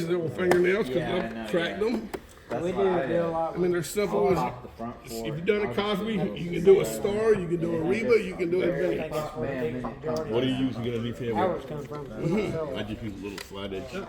little fingernails because I've cracked them. We do a lot. I mean, they're simple. If you've done a Cosby, you can do a Star, you can do a Reba, you can do anything. What do you use to get underneath here? Ours come from. I just use a little flat edge.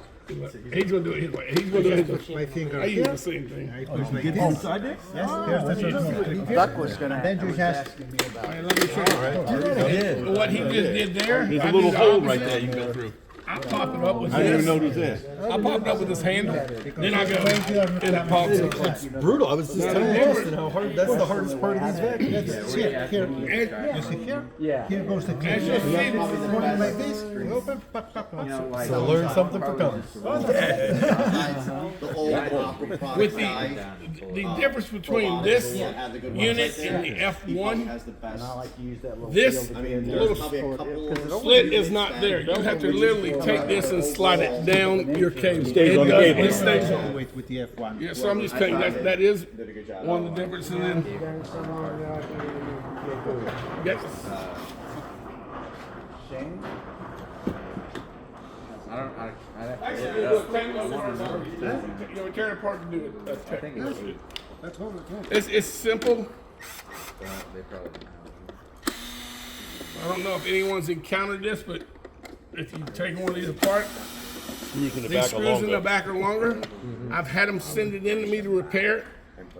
He's gonna do it his way. He's gonna do it his way. My finger I use here. the same thing. I push like Get this. inside there? Yes, here's the first Duck was gonna. Then you just Asking me about. All right, let me show you. What he just did there. There's I a do little the hole right opposite. there you can go through. I pop it up with I didn't even this. know it was there. I pop it up with this handle. Then I go and it pops up. It's brutal. I was just telling Justin how hard. That's the hardest part of these vacuums. let's see it. Here, you see here? Yeah. Here goes the key. As you see, Going like this, you open, pop, pop, pop. So learn something for coming. The old opera product with guy. the difference between this unit and the F1, Has the best. I like to use that little. this field I to mean, be there's little probably a couple. slit is not there. You have to literally take this and slide it down your cable. Stays It on the does- cable. It stays on. With the F1. Yeah, so I'm just telling you that is one of the differences. And then done so long now, I can't even get you got Shane? actually you tear it apart to do it. That's technical. Let's go. It's simple. I don't know if anyone's encountered this, but if you take one of these apart, Screws in the these back are screws in the longer. back are longer. I've had them send it in to me to repair it.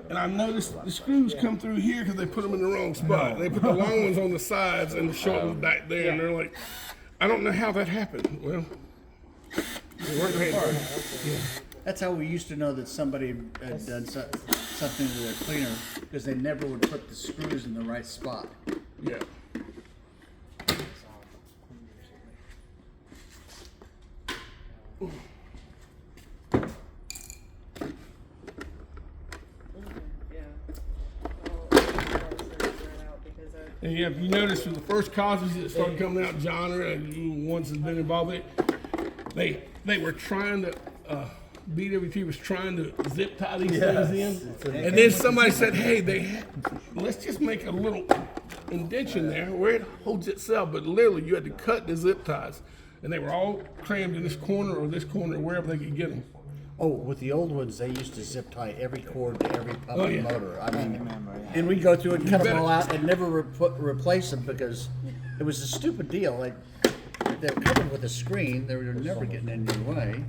And I noticed the screws come through here because they put them in the wrong spot. They put the long ones on the sides and the short ones back there. And they're like, I don't know how that happened. Well, we worked hard. That's how we used to know that somebody had done something to their cleaner, because they never would put the screws in the right spot. Yeah. And yeah, if you notice from the first Cosmys that started coming out, genre and ones that's been involved with it, they were trying to BWT was trying to zip tie these things in, and then somebody said, "Hey, let's just make a little indentation there where it holds itself." But literally, you had to cut the zip ties, and they were all crammed in this corner or wherever they could get them. Oh, with the old ones, they used to zip tie every cord to every pump Oh, and yeah. motor. I mean, and we'd go through and cut them all out and never replace them because it was a stupid deal. Like, they're covered with a screen, they were never getting in your way.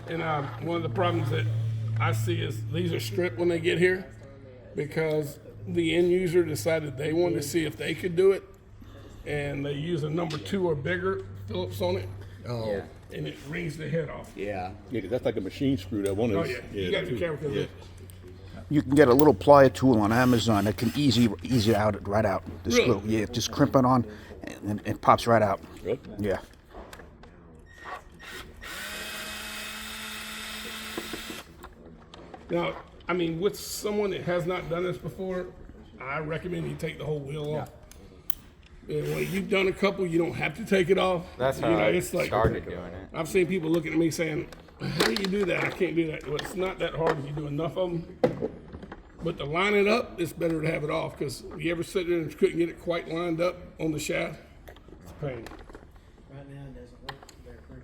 And one of the problems that I see is these are stripped when they get here because the end user decided they wanted to see if they could do it, and they use a number 2 or bigger Phillips on it. Oh, And it rings the head off. yeah. Yeah, 'cause that's like a machine screw. That one is. Oh yeah, you got to be careful. Yeah. You can get a little plier tool on Amazon that can ease it out right out. The Really? screw. Yeah, just crimp it on, and it pops right out. Really? Yeah. Now, I mean, with someone that has not done this before, I recommend you take the whole wheel off. And when you've done a couple, you don't have to take it off. That's You how know, I it's like, started doing it. I've seen people looking at me saying, "How do you do that? I can't do that." Well, it's not that hard if you do enough of them. But to line it up, it's better to have it off because you ever sit there and couldn't get it quite lined up on the shaft? It's a pain. Right now, it doesn't work very pretty.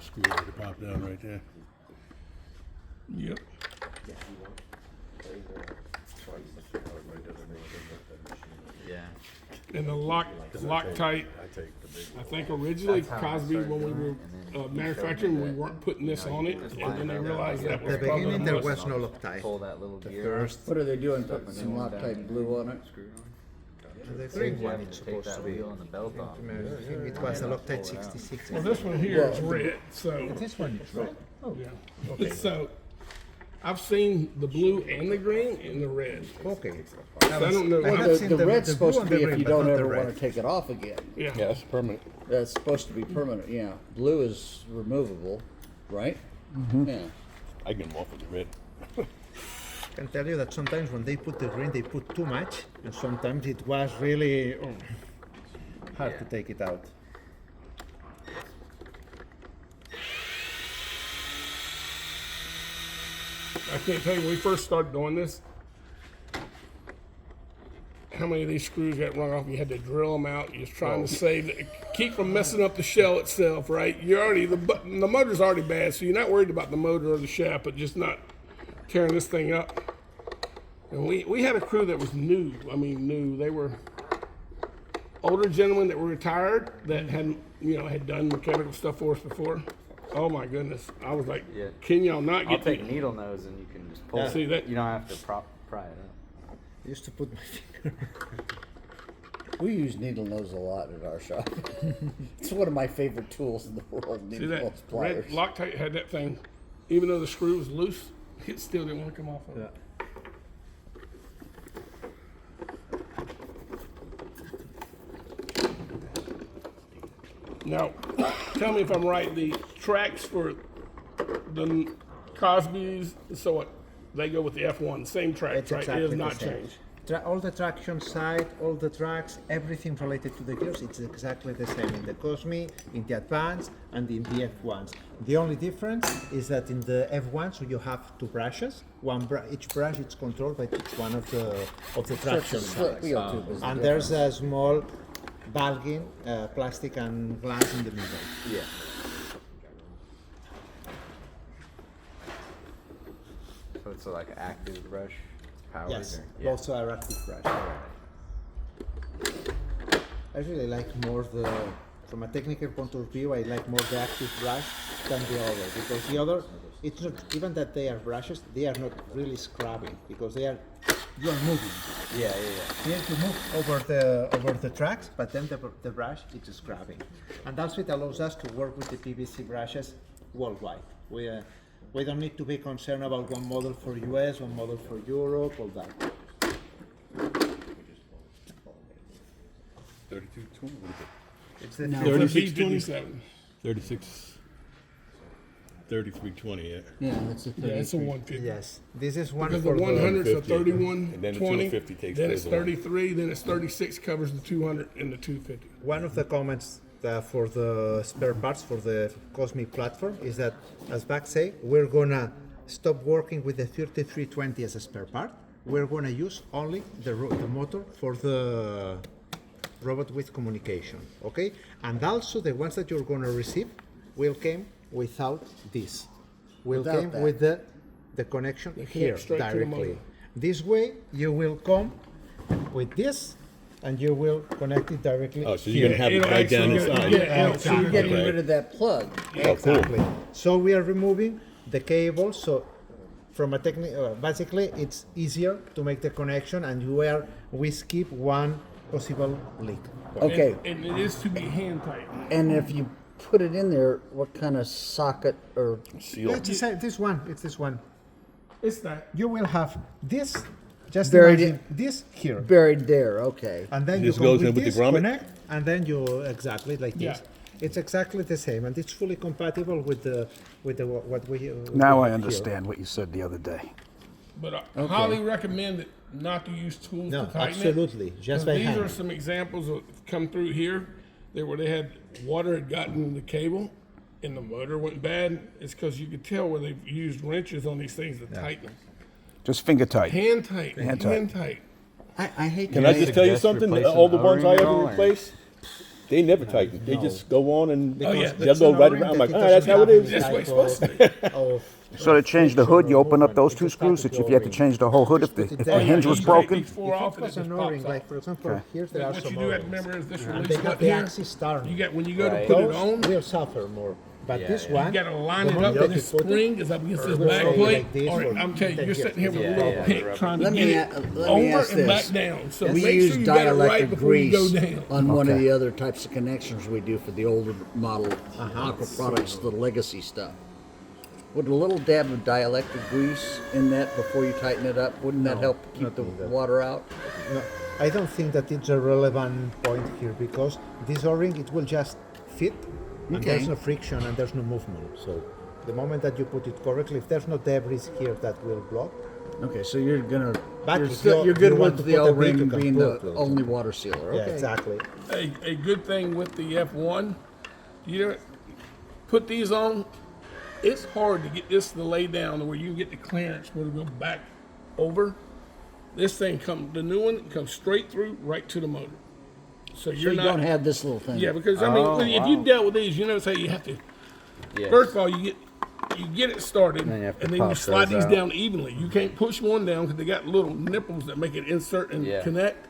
Screw that to pop down right there. Yep. Yeah. And the Loctite, I think originally Cosby, when we were manufacturing, we weren't putting this on it, and then they realized that was At the probably beginning, there a was must. no Loctite. Pull that little gear. What are they doing? Putting some Loctite glue on it? The green one You is take supposed that to be. wheel and the belt off. It was a Loctite 66. Well, this one here is red, so, This one is red. yeah. So, I've seen the blue and the green and the red. Okay. So I don't know. I have The, seen the the- red's the supposed blue to be and the if you green, but don't not the ever red. want to take it off again. Yeah. Yeah, that's permanent. That's supposed to be permanent, yeah. Blue is removable, right? Yeah. I get them off with the red. I can tell you that sometimes when they put the green, they put too much, and sometimes it was really hard to take it out. I can't tell you, when we first started doing this, how many of these screws got rung off. You had to drill them out. You're just trying to save, keep from messing up the shell itself, right? You're already the motor's already bad, so you're not worried about the motor or the shaft, but just not tearing this thing up. And we had a crew that was new. I mean, new. They were older gentlemen that were retired that had done mechanical stuff for us before. Oh my goodness! I was like, Yeah. can y'all not I'll get take needle nose and you can just pull Yeah. it. See that? You don't have to pry it up. I used to put my finger. We use needle nose a lot at our shop. It's one of my favorite tools in the world. See Needle that nose pliers. red Loctite had that thing, even though the screw was loose, it still didn't want to come off of it. Now, tell me if I'm right. The tracks for the Cosby's, so what? They go with the F1, same tracks, It's right? exactly It has the not same. changed. All the traction side, all the tracks, everything related to the gears, it's exactly the same in the Cosmy, in the Advance, and in the F1s. The only difference is that in the F1s you have two brushes. Each brush is controlled by each one of the traction Split sides. wheel tube is the And difference. there's a small bulging, plastic and glass in the middle. Yeah. So it's like an active brush, powered? Yes, Or, yeah. also a active brush. I really like more from a technical point of view, I like more the active brush than the other, because the other, it's not, even that they are brushes, they are not really scrubbing, because you are moving. Yeah. You need to move over the tracks, but then the brush is scrubbing. And that's what allows us to work with the PVC brushes worldwide. We don't need to be concerned about one model for US, one model for Europe, all that. 32, what is it? It's the 3627. 36, 3320, yeah. Yeah, that's the Yeah, it's a 150. Yes, this is one Because for the 100's a 150, 31, and then the 20, 250 takes then it's place of one. 33, then it's 36 covers the 200 and the 250. One of the comments for the spare parts for the Cosmic platform is that, as Back say, we're gonna stop working with the 3320 as a spare part. We're gonna use only the motor for the robot with communication, okay? And also the ones that you're gonna receive will come without this. Will Without come that. with the connection here straight to the directly. motor. This way you will come with this and you will connect it directly. Oh, so you're going to have it It'll right down actually inside. go- yeah, it'll- So you're getting Okay. rid of that plug. Oh, cool. Exactly. So we are removing the cable. So from a basically it's easier to make the connection, and we skip one possible leak. Okay, And it is to be hand tight. and if you put it in there, what kind of socket or Seal. It's the same, this one. It's this one. It's that. You will have this. Just Buried imagine this here, buried there? Okay. and then This you come goes in with with the this, grommet? connect, and then you exactly like this. Yeah. It's exactly the same, and it's fully compatible with the what we. Now we I have understand what you said the other day. But I highly recommend it not to use tools No, to tighten absolutely. it. Just 'Cause by these hand. are some examples of come through here where they had water had gotten in the cable and the motor went bad. It's because you could tell where they've used wrenches on these things to tighten them. Just finger tight. Hand tight. Hand Hand tight. tight. I hate Can to I just tell you suggest something? replacing All the the ones I O-ring at ever all, or- replaced, they never tighten. They just go on and Oh, yeah. they'll go right around. I'm like, that's how it is. That's what it's supposed to be. So to change the hood, you open up those two screws. If you had to change the whole hood, if the hinge was You take broken. these four off and it If it was just an pops O-ring, off. like for example, here there are What some you do have to O-rings. remember is this And release they have button the here. axis turn. You got when you go Right. to put it Those on, will suffer more. But Yeah, this yeah. one, you got to line the it up. moment And that this you put it, spring is up against this will back go plate. like this Or for I'm telling you, 10 you're sitting here with a years. little Yeah, pick yeah. trying to Let get me it a- let me over ask and this. back down. So We make sure use you got it right dielectric before you go grease down. on one of Okay. the other types of connections we do for the older model Uh-huh. Aqua products, the legacy stuff. Would a little dab of dielectric grease in that before you tighten it up, wouldn't that help keep the water out? no, I don't think that it's a relevant point here, because this O-ring, it will just fit, and Okay. there's no friction and there's no movement. So the moment that you put it correctly, if there's no debris here that will block, Okay, so you're gonna But you're, if still, you're good you want with to the put a bit, O-ring you can being the put, only water sealer. yeah, Okay. exactly. A good thing with the F1, you put these on. It's hard to get this to lay down to where you can get the clearance where to go back over. This thing the new one comes straight through right to the motor. So So you're you not. don't have this little thing. Yeah, because I mean, if you've dealt with these, you know, say you have to. Yes. First of all, you get it started, then you have to and then you pop slide those these out. down evenly. You can't push one down because they got little nipples that make it insert and Yeah. connect.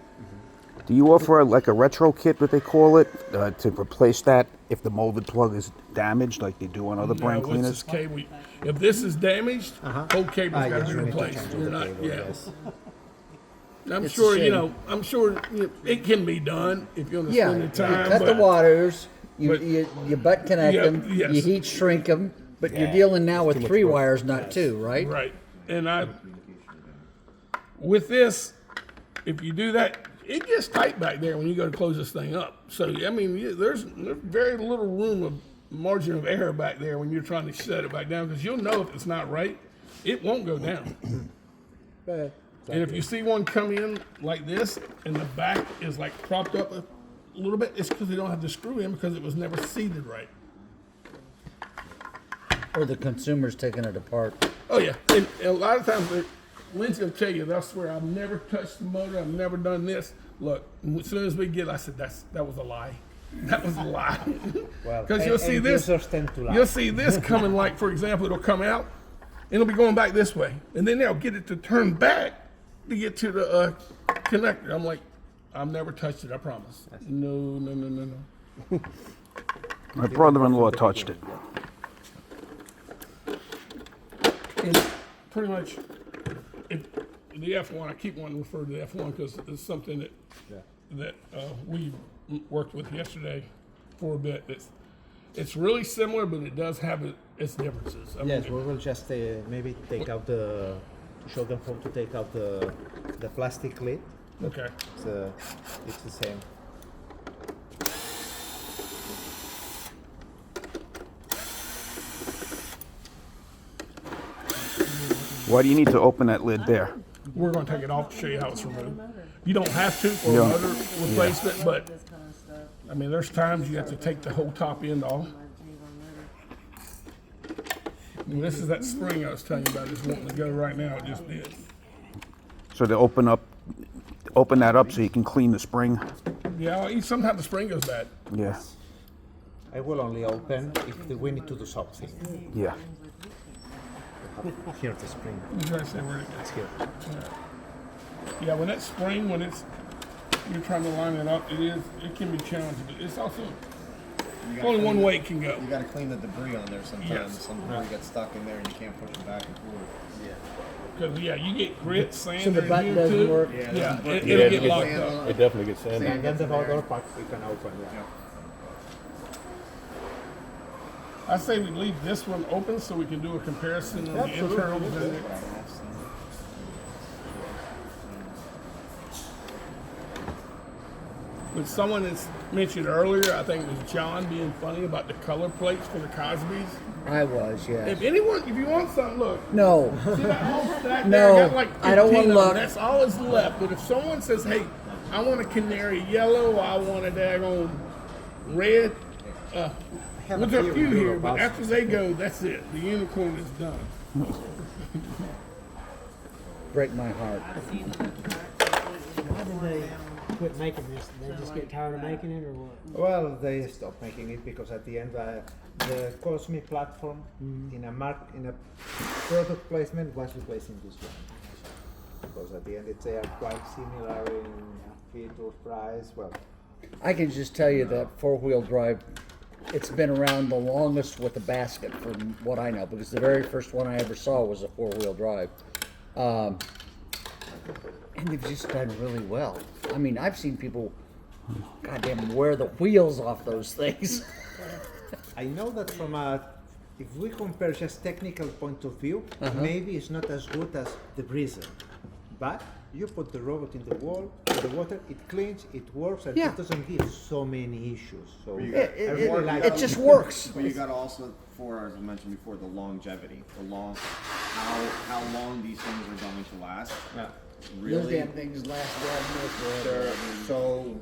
Do you offer like a retro kit, what they call it, to replace that if the molded plug is damaged, like they do on other brand Now, cleaners? this cable. If this is damaged, whole cable's got yes, to you be need to replaced. change You're the not. cable, Yeah. yes. I'm It's a sure you shame. know. I'm sure it can be done if you Yeah, understand you the time. cut the but- wires, but- you butt connect Yeah, them, yes. you heat shrink them, but you're dealing now with 3 wires, not 2, right? Right. And with this, if you do that, it gets tight back there when you go to close this thing up. So, I mean, there's very little room of margin of error back there when you're trying to shut it back down because you'll know if it's not right, it won't go down. And if you see one come in like this and the back is like propped up a little bit, it's because they don't have the screw in because it was never seated right. Or the consumer's taking it apart. Oh yeah, and a lot of times, Lynn's gonna tell you, I swear, I've never touched the motor, I've never done this. Look, as soon as we get, I said, that was a lie. That was a lie. Because you'll see this, users tend to lie. you'll see this coming. Like for example, it'll come out, and it'll be going back this way, and then they'll get it to turn back to get to the connector. I'm like, I've never touched it. I promise. No. My brother-in-law touched it. And pretty much, if the F1, I keep wanting to refer to the F1 because it's something that we worked with yesterday for a bit. It's really similar, but it does have its differences. I Yes, mean, we will just maybe take out show them how to take out the plastic lid. okay. It's the same. Why do you need to open that lid there? We're going to take it off to show you how it's removed. You don't have to for Yeah. a motor replacement, but I mean, there's times you have to take the whole top end off. And this is that spring I was telling you about. It's wanting to go right now. It just did. So to open that up so you can clean the spring. Yeah, sometimes the spring goes bad. Yeah, I will only open if we need to do something. yeah. Here the spring. I'm trying to say where it It's here. Yeah, when that spring, you're trying to line it up, it can be challenging, but it's also only one way it can go. You gotta clean the debris on there sometimes. Yes. Some debris gets stuck in there and you can't push it back and forth. Because you get grit, sand, So the in button here doesn't too. work? Yeah, it'll Yeah, get locked up. It definitely gets sanded. And then the other part we can open. Yeah. I say we leave this one open so we can do a comparison of the internals. But someone that's mentioned earlier, I think it was John being funny about the color plates for the Cosbys. I was, yeah. If you want something, look. No, See that whole stack No, there? I got like I don't 15 wanna of them. look. That's all that's left. But if someone says, hey, I want a canary yellow, I want a daggone red, there's a few here, but after they go, that's it. The unicorn is done. break my heart. Why did they quit making this? Did they just get tired of making it, or what? Well, they stopped making it because at the end, the Cosmy platform in a product placement was replacing this one. Because at the end, they are quite similar in feature, price. Well, I can just tell you that 4-wheel drive, it's been around the longest with the basket from what I know, because the very first one I ever saw was a 4-wheel drive. And they've just done really well. I mean, I've seen people, goddamn, wear the wheels off those things. I know that if we compare just technical point of view, maybe it's not as good as the Breezer. But you put the robot in the water, it cleans, it works, and Yeah. it doesn't give so many issues. So You I got- really like It just works. But you got also, as I mentioned before, the longevity, how long these things are going to last. Yeah. Those Really, damn things last damn near forever. they're so